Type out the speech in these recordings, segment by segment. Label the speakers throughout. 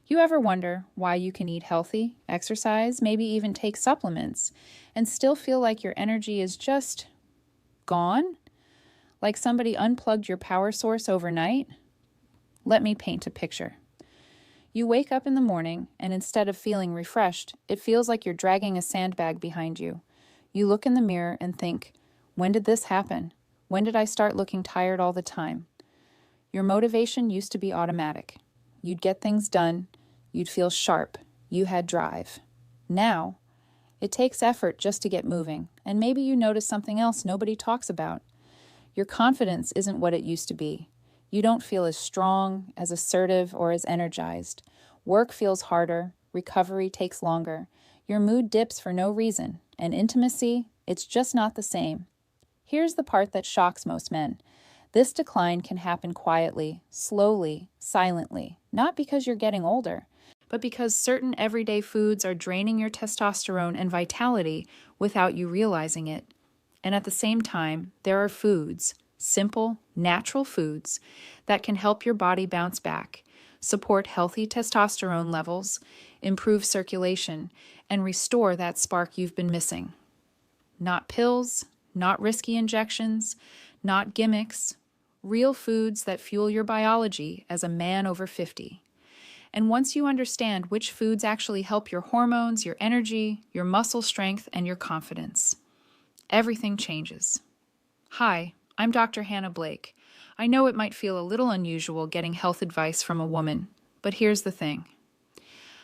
Speaker 1: You ever wonder why you can eat healthy, exercise, maybe even take supplements, and still feel like your energy is just gone? Like somebody unplugged your power source overnight? Let me paint a picture. You wake up in the morning, and instead of feeling refreshed, it feels like you're dragging a sandbag behind you. You look in the mirror and think, when did this happen? When did I start looking tired all the time? Your motivation used to be automatic. You'd get things done, you'd feel sharp, you had drive. Now, it takes effort just to get moving, and maybe you notice something else nobody talks about. Your confidence isn't what it used to be. You don't feel as strong, as assertive, or as energized. Work feels harder, recovery takes longer. Your mood dips for no reason, and intimacy, it's just not the same. Here's the part that shocks most men. This decline can happen quietly, slowly, silently, not because you're getting older, but because certain everyday foods are draining your testosterone and vitality without you realizing it. And at the same time, there are foods, simple, natural foods, that can help your body bounce back, support healthy testosterone levels, improve circulation, and restore that spark you've been missing. Not pills, not risky injections, not gimmicks, real foods that fuel your biology as a man over 50. And once you understand which foods actually help your hormones, your energy, your muscle strength, and your confidence, everything changes. Hi, I'm Dr. Hannah Blake. I know it might feel a little unusual getting health advice from a woman, but here's the thing.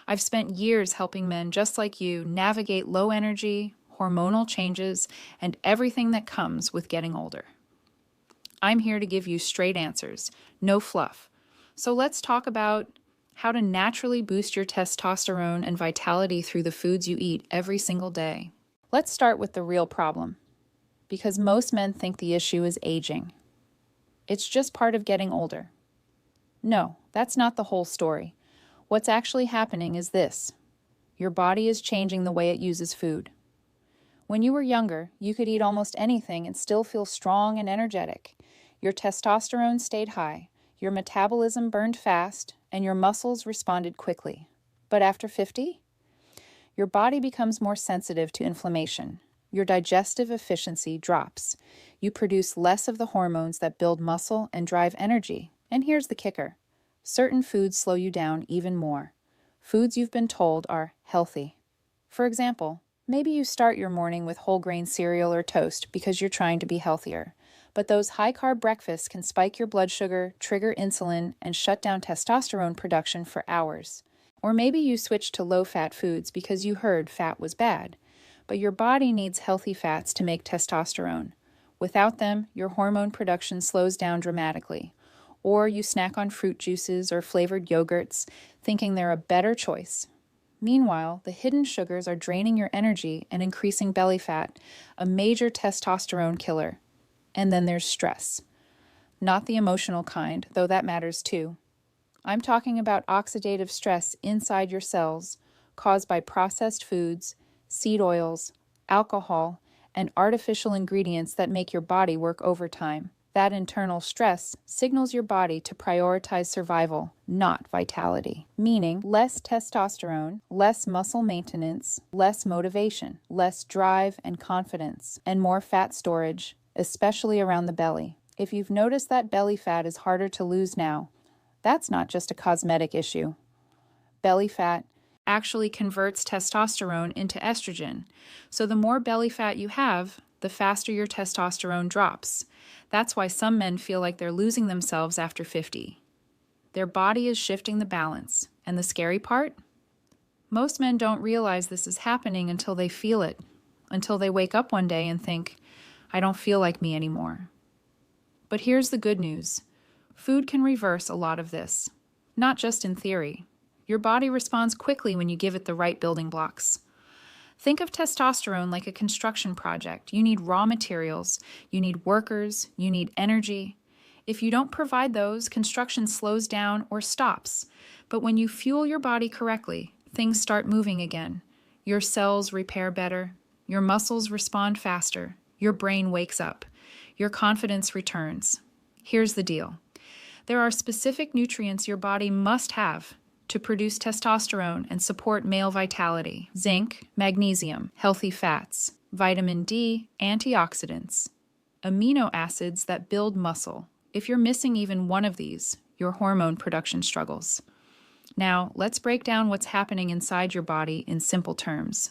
Speaker 1: I've spent years helping men just like you navigate low energy, hormonal changes, and everything that comes with getting older. I'm here to give you straight answers, no fluff. So let's talk about how to naturally boost your testosterone and vitality through the foods you eat every single day. Let's start with the real problem, because most men think the issue is aging. It's just part of getting older. No, that's not the whole story. What's actually happening is this. Your body is changing the way it uses food. When you were younger, you could eat almost anything and still feel strong and energetic. Your testosterone stayed high, your metabolism burned fast, and your muscles responded quickly. But after 50, your body becomes more sensitive to inflammation. Your digestive efficiency drops. You produce less of the hormones that build muscle and drive energy. And here's the kicker. Certain foods slow you down even more. Foods you've been told are healthy. For example, maybe you start your morning with whole grain cereal or toast because you're trying to be healthier. But those high-carb breakfasts can spike your blood sugar, trigger insulin, and shut down testosterone production for hours. Or maybe you switch to low-fat foods because you heard fat was bad. But your body needs healthy fats to make testosterone. Without them, your hormone production slows down dramatically. Or you snack on fruit juices or flavored yogurts, thinking they're a better choice. Meanwhile, the hidden sugars are draining your energy and increasing belly fat, a major testosterone killer. And then there's stress. Not the emotional kind, though that matters too. I'm talking about oxidative stress inside your cells, caused by processed foods, seed oils, alcohol, and artificial ingredients that make your body work overtime. That internal stress signals your body to prioritize survival, not vitality, meaning less testosterone, less muscle maintenance, less motivation, less drive and confidence, and more fat storage, especially around the belly. If you've noticed that belly fat is harder to lose now, that's not just a cosmetic issue. Belly fat actually converts testosterone into estrogen. So the more belly fat you have, the faster your testosterone drops. That's why some men feel like they're losing themselves after 50. Their body is shifting the balance. And the scary part? Most men don't realize this is happening until they feel it, until they wake up one day and think, I don't feel like me anymore. But here's the good news. Food can reverse a lot of this, not just in theory. Your body responds quickly when you give it the right building blocks. Think of testosterone like a construction project. You need raw materials, you need workers, you need energy. If you don't provide those, construction slows down or stops. But when you fuel your body correctly, things start moving again. Your cells repair better, your muscles respond faster, your brain wakes up, your confidence returns. Here's the deal. There are specific nutrients your body must have to produce testosterone and support male vitality, zinc, magnesium, healthy fats, vitamin D, antioxidants, amino acids that build muscle. If you're missing even one of these, your hormone production struggles. Now, let's break down what's happening inside your body in simple terms.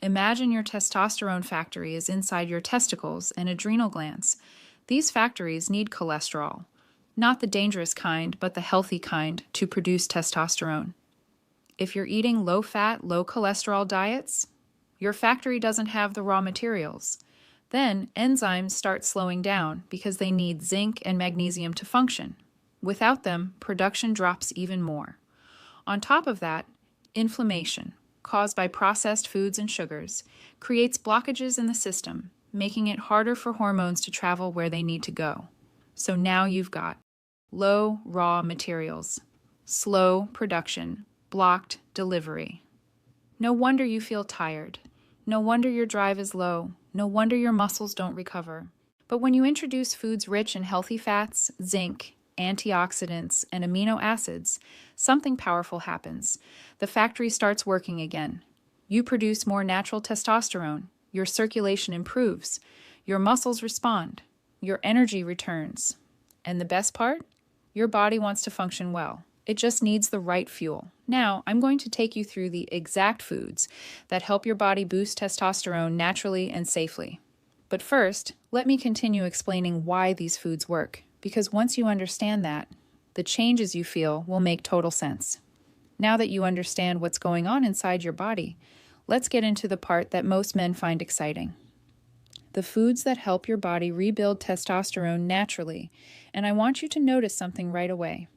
Speaker 1: Imagine your testosterone factory is inside your testicles and adrenal glands. These factories need cholesterol, not the dangerous kind, but the healthy kind, to produce testosterone. If you're eating low-fat, low-cholesterol diets, your factory doesn't have the raw materials. Then enzymes start slowing down because they need zinc and magnesium to function. Without them, production drops even more. On top of that, inflammation, caused by processed foods and sugars, creates blockages in the system, making it harder for hormones to travel where they need to go. So now you've got low raw materials, slow production, blocked delivery. No wonder you feel tired. No wonder your drive is low. No wonder your muscles don't recover. But when you introduce foods rich in healthy fats, zinc, antioxidants, and amino acids, something powerful happens. The factory starts working again. You produce more natural testosterone. Your circulation improves. Your muscles respond. Your energy returns. And the best part? Your body wants to function well. It just needs the right fuel. Now, I'm going to take you through the exact foods that help your body boost testosterone naturally and safely. But first, let me continue explaining why these foods work, because once you understand that, the changes you feel will make total sense. Now that you understand what's going on inside your body, let's get into the part that most men find exciting. The foods that help your body rebuild testosterone naturally, and I want you to notice something right away.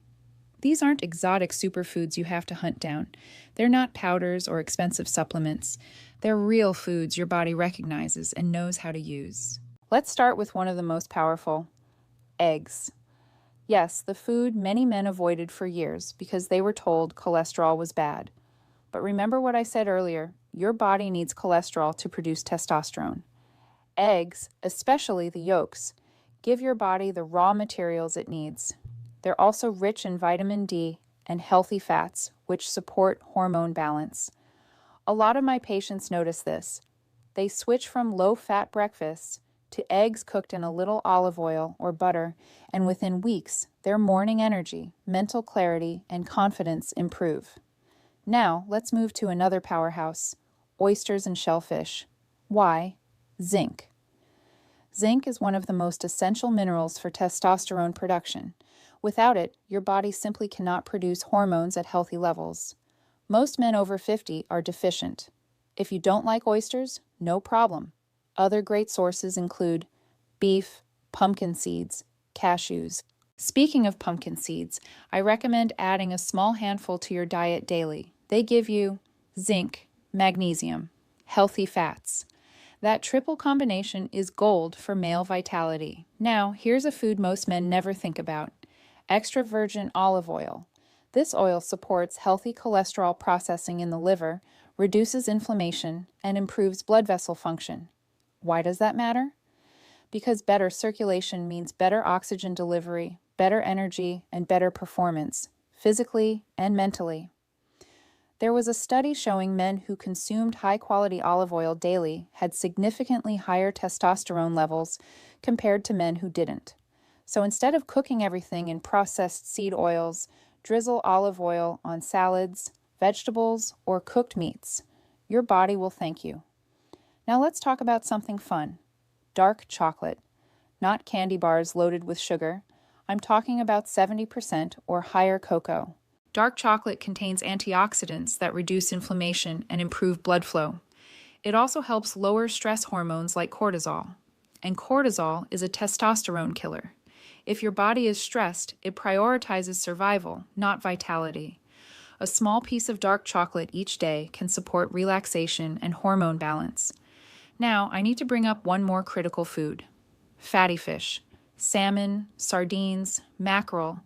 Speaker 1: These aren't exotic superfoods you have to hunt down. They're not powders or expensive supplements. They're real foods your body recognizes and knows how to use. Let's start with one of the most powerful, eggs. Yes, the food many men avoided for years because they were told cholesterol was bad. But remember what I said earlier, your body needs cholesterol to produce testosterone. Eggs, especially the yolks, give your body the raw materials it needs. They're also rich in vitamin D and healthy fats, which support hormone balance. A lot of my patients notice this. They switch from low-fat breakfasts to eggs cooked in a little olive oil or butter, and within weeks, their morning energy, mental clarity, and confidence improve. Now, let's move to another powerhouse, oysters and shellfish. Why? Zinc. Zinc is one of the most essential minerals for testosterone production. Without it, your body simply cannot produce hormones at healthy levels. Most men over 50 are deficient. If you don't like oysters, no problem. Other great sources include beef, pumpkin seeds, cashews. Speaking of pumpkin seeds, I recommend adding a small handful to your diet daily. They give you zinc, magnesium, healthy fats. That triple combination is gold for male vitality. Now, here's a food most men never think about. Extra virgin olive oil. This oil supports healthy cholesterol processing in the liver, reduces inflammation, and improves blood vessel function. Why does that matter? Because better circulation means better oxygen delivery, better energy, and better performance, physically and mentally. There was a study showing men who consumed high-quality olive oil daily had significantly higher testosterone levels compared to men who didn't. So instead of cooking everything in processed seed oils, drizzle olive oil on salads, vegetables, or cooked meats. Your body will thank you. Now let's talk about something fun. Dark chocolate. Not candy bars loaded with sugar. I'm talking about 70% or higher cocoa. Dark chocolate contains antioxidants that reduce inflammation and improve blood flow. It also helps lower stress hormones like cortisol. And cortisol is a testosterone killer. If your body is stressed, it prioritizes survival, not vitality. A small piece of dark chocolate each day can support relaxation and hormone balance. Now, I need to bring up one more critical food. Fatty fish. Salmon, sardines, mackerel.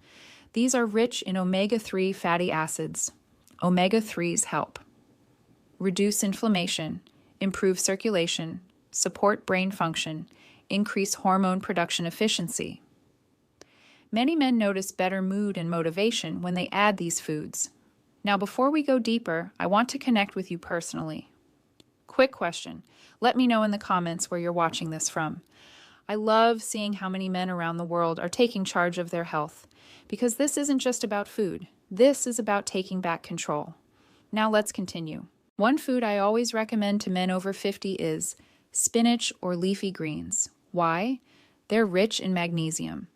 Speaker 1: These are rich in omega-3 fatty acids. Omega-3s help reduce inflammation, improve circulation, support brain function, increase hormone production efficiency. Many men notice better mood and motivation when they add these foods. Now, before we go deeper, I want to connect with you personally. Quick question. Let me know in the comments where you're watching this from. I love seeing how many men around the world are taking charge of their health, because this isn't just about food. This is about taking back control. Now let's continue. One food I always recommend to men over 50 is spinach or leafy greens. Why? They're rich in magnesium.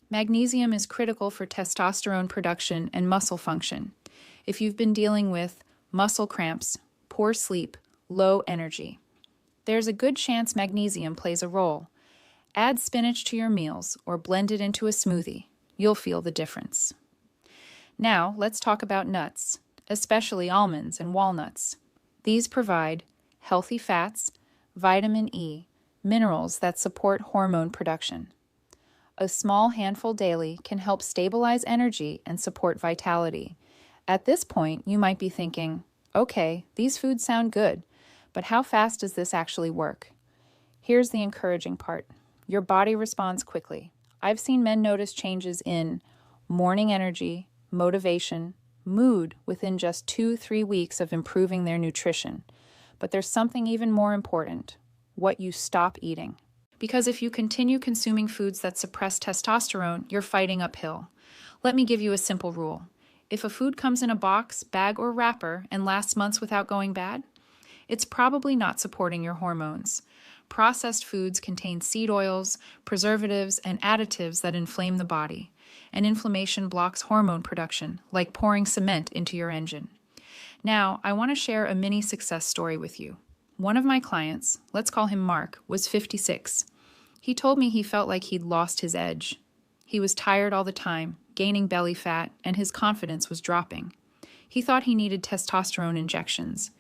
Speaker 1: Magnesium is critical for testosterone production and muscle function. If you've been dealing with muscle cramps, poor sleep, low energy, there's a good chance magnesium plays a role. Add spinach to your meals or blend it into a smoothie. You'll feel the difference. Now, let's talk about nuts, especially almonds and walnuts. These provide healthy fats, vitamin E, minerals that support hormone production. A small handful daily can help stabilize energy and support vitality. At this point, you might be thinking, okay, these foods sound good, but how fast does this actually work? Here's the encouraging part. Your body responds quickly. I've seen men notice changes in morning energy, motivation, mood within just 2-3 weeks of improving their nutrition. But there's something even more important: what you stop eating. Because if you continue consuming foods that suppress testosterone, you're fighting uphill. Let me give you a simple rule. If a food comes in a box, bag, or wrapper and lasts months without going bad, it's probably not supporting your hormones. Processed foods contain seed oils, preservatives, and additives that inflame the body, and inflammation blocks hormone production, like pouring cement into your engine. Now, I want to share a mini success story with you. One of my clients, let's call him Mark, was 56. He told me he felt like he'd lost his edge. He was tired all the time, gaining belly fat, and his confidence was dropping. He thought he needed testosterone injections.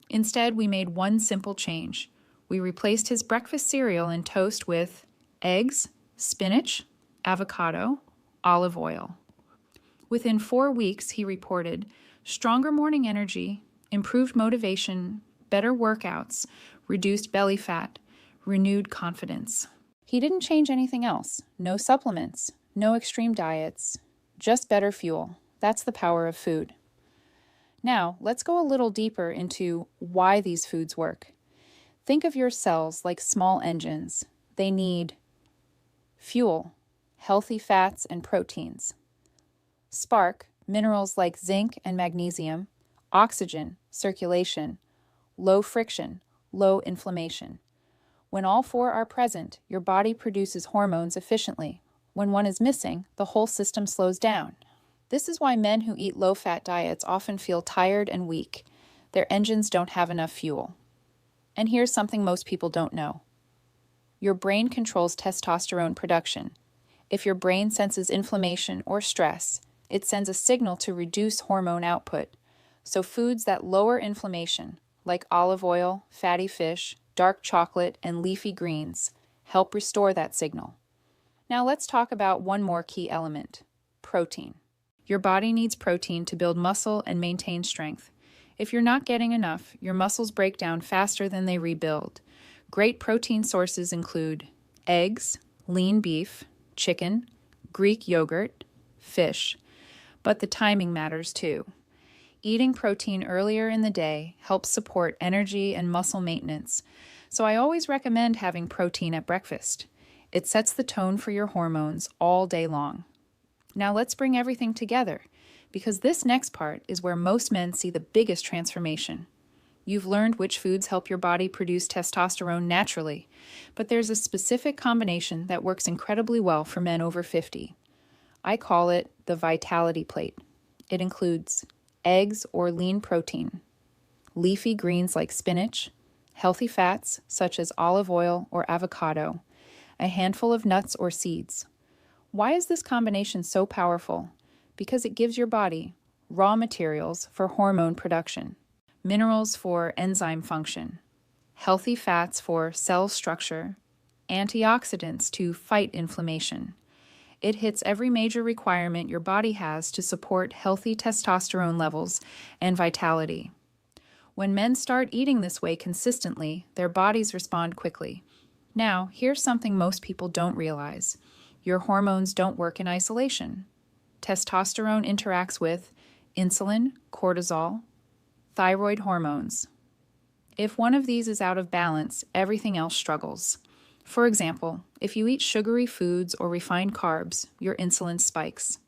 Speaker 1: Instead, we made one simple change. We replaced his breakfast cereal and toast with eggs, spinach, avocado, olive oil. Within 4 weeks, he reported stronger morning energy, improved motivation, better workouts, reduced belly fat, renewed confidence. He didn't change anything else. No supplements, no extreme diets, just better fuel. That's the power of food. Now, let's go a little deeper into why these foods work. Think of your cells like small engines. They need fuel, healthy fats and proteins; spark, minerals like zinc and magnesium; oxygen, circulation; low friction, low inflammation. When all four are present, your body produces hormones efficiently. When one is missing, the whole system slows down. This is why men who eat low-fat diets often feel tired and weak. Their engines don't have enough fuel. And here's something most people don't know. Your brain controls testosterone production. If your brain senses inflammation or stress, it sends a signal to reduce hormone output. So foods that lower inflammation, like olive oil, fatty fish, dark chocolate, and leafy greens, help restore that signal. Now let's talk about one more key element: protein. Your body needs protein to build muscle and maintain strength. If you're not getting enough, your muscles break down faster than they rebuild. Great protein sources include eggs, lean beef, chicken, Greek yogurt, fish. But the timing matters too. Eating protein earlier in the day helps support energy and muscle maintenance, so I always recommend having protein at breakfast. It sets the tone for your hormones all day long. Now let's bring everything together, because this next part is where most men see the biggest transformation. You've learned which foods help your body produce testosterone naturally, but there's a specific combination that works incredibly well for men over 50. I call it the Vitality Plate. It includes eggs or lean protein, leafy greens like spinach, healthy fats such as olive oil or avocado, a handful of nuts or seeds. Why is this combination so powerful? Because it gives your body raw materials for hormone production, minerals for enzyme function, healthy fats for cell structure, antioxidants to fight inflammation. It hits every major requirement your body has to support healthy testosterone levels and vitality. When men start eating this way consistently, their bodies respond quickly. Now, here's something most people don't realize. Your hormones don't work in isolation. Testosterone interacts with insulin, cortisol, thyroid hormones. If one of these is out of balance, everything else struggles. For example, if you eat sugary foods or refined carbs, your insulin spikes.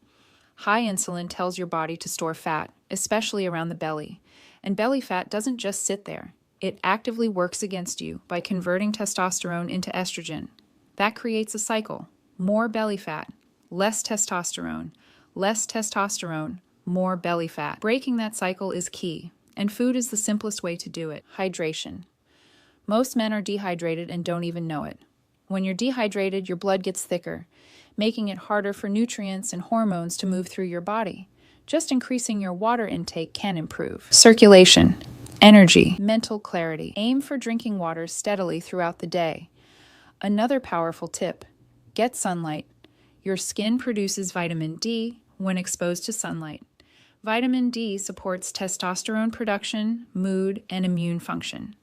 Speaker 1: High insulin tells your body to store fat, especially around the belly. And belly fat doesn't just sit there. It actively works against you by converting testosterone into estrogen. That creates a cycle. More belly fat, less testosterone, more belly fat. Breaking that cycle is key, and food is the simplest way to do it. Hydration. Most men are dehydrated and don't even know it. When you're dehydrated, your blood gets thicker, making it harder for nutrients and hormones to move through your body. Just increasing your water intake can improve. Circulation, energy, mental clarity. Aim for drinking water steadily throughout the day. Another powerful tip: get sunlight. Your skin produces vitamin D when exposed to sunlight. Vitamin D supports testosterone production, mood, and immune function.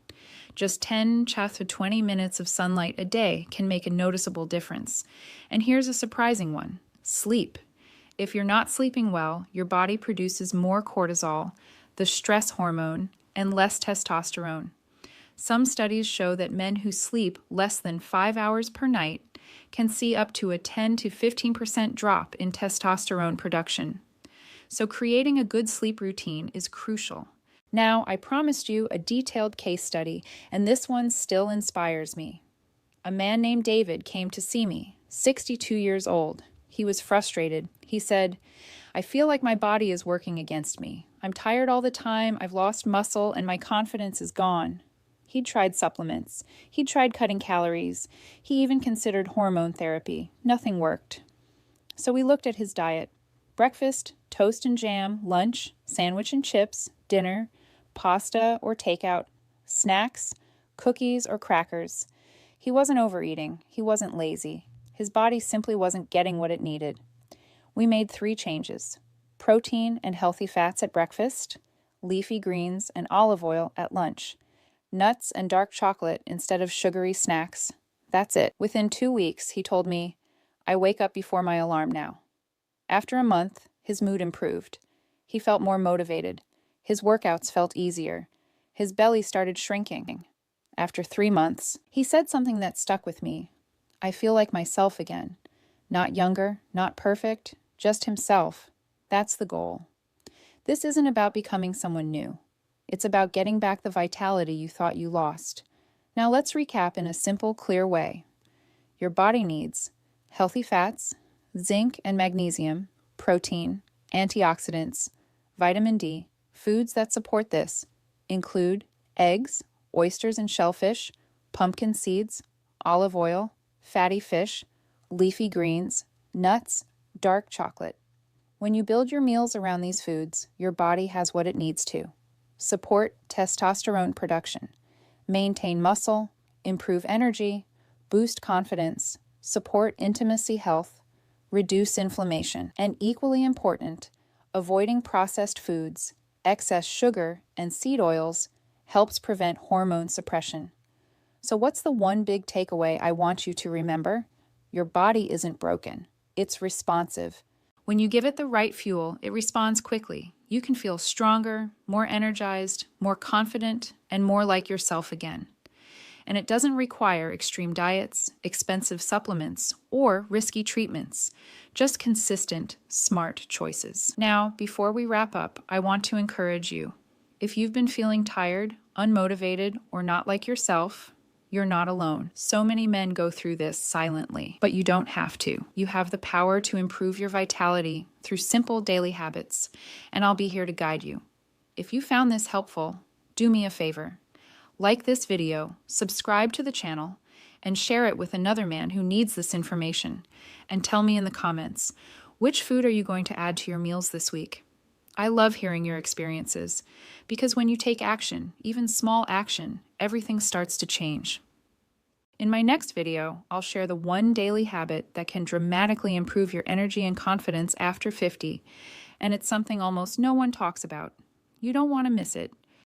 Speaker 1: Just 10 to 20 minutes of sunlight a day can make a noticeable difference. And here's a surprising one: sleep. If you're not sleeping well, your body produces more cortisol, the stress hormone, and less testosterone. Some studies show that men who sleep less than 5 hours per night can see up to a 10 to 15% drop in testosterone production. So creating a good sleep routine is crucial. Now, I promised you a detailed case study, and this one still inspires me. A man named David came to see me, 62 years old. He was frustrated. He said, "I feel like my body is working against me. I'm tired all the time, I've lost muscle, and my confidence is gone." He'd tried supplements. He'd tried cutting calories. He even considered hormone therapy. Nothing worked. So we looked at his diet. Breakfast, toast and jam, lunch, sandwich and chips, dinner, pasta or takeout, snacks, cookies or crackers. He wasn't overeating. He wasn't lazy. His body simply wasn't getting what it needed. We made 3 changes: protein and healthy fats at breakfast, leafy greens and olive oil at lunch, nuts and dark chocolate instead of sugary snacks. That's it. Within 2 weeks, he told me, "I wake up before my alarm now." After a month, his mood improved. He felt more motivated. His workouts felt easier. His belly started shrinking. After 3 months, he said something that stuck with me. "I feel like myself again. Not younger, not perfect, just himself. That's the goal." This isn't about becoming someone new. It's about getting back the vitality you thought you lost. Now let's recap in a simple, clear way. Your body needs healthy fats, zinc and magnesium, protein, antioxidants, vitamin D. Foods that support this include eggs, oysters and shellfish, pumpkin seeds, olive oil, fatty fish, leafy greens, nuts, dark chocolate. When you build your meals around these foods, your body has what it needs to support testosterone production, maintain muscle, improve energy, boost confidence, support intimacy health, reduce inflammation, and equally important, avoiding processed foods, excess sugar, and seed oils helps prevent hormone suppression. So what's the one big takeaway I want you to remember? Your body isn't broken. It's responsive. When you give it the right fuel, it responds quickly. You can feel stronger, more energized, more confident, and more like yourself again. And it doesn't require extreme diets, expensive supplements, or risky treatments, just consistent, smart choices. Now, before we wrap up, I want to encourage you. If you've been feeling tired, unmotivated, or not like yourself, you're not alone. So many men go through this silently, but you don't have to. You have the power to improve your vitality through simple daily habits, and I'll be here to guide you. If you found this helpful, do me a favor. Like this video, subscribe to the channel, and share it with another man who needs this information. And tell me in the comments, which food are you going to add to your meals this week? I love hearing your experiences, because when you take action, even small action, everything starts to change. In my next video, I'll share the one daily habit that can dramatically improve your energy and confidence after 50, and it's something almost no one talks about. You don't want to miss it.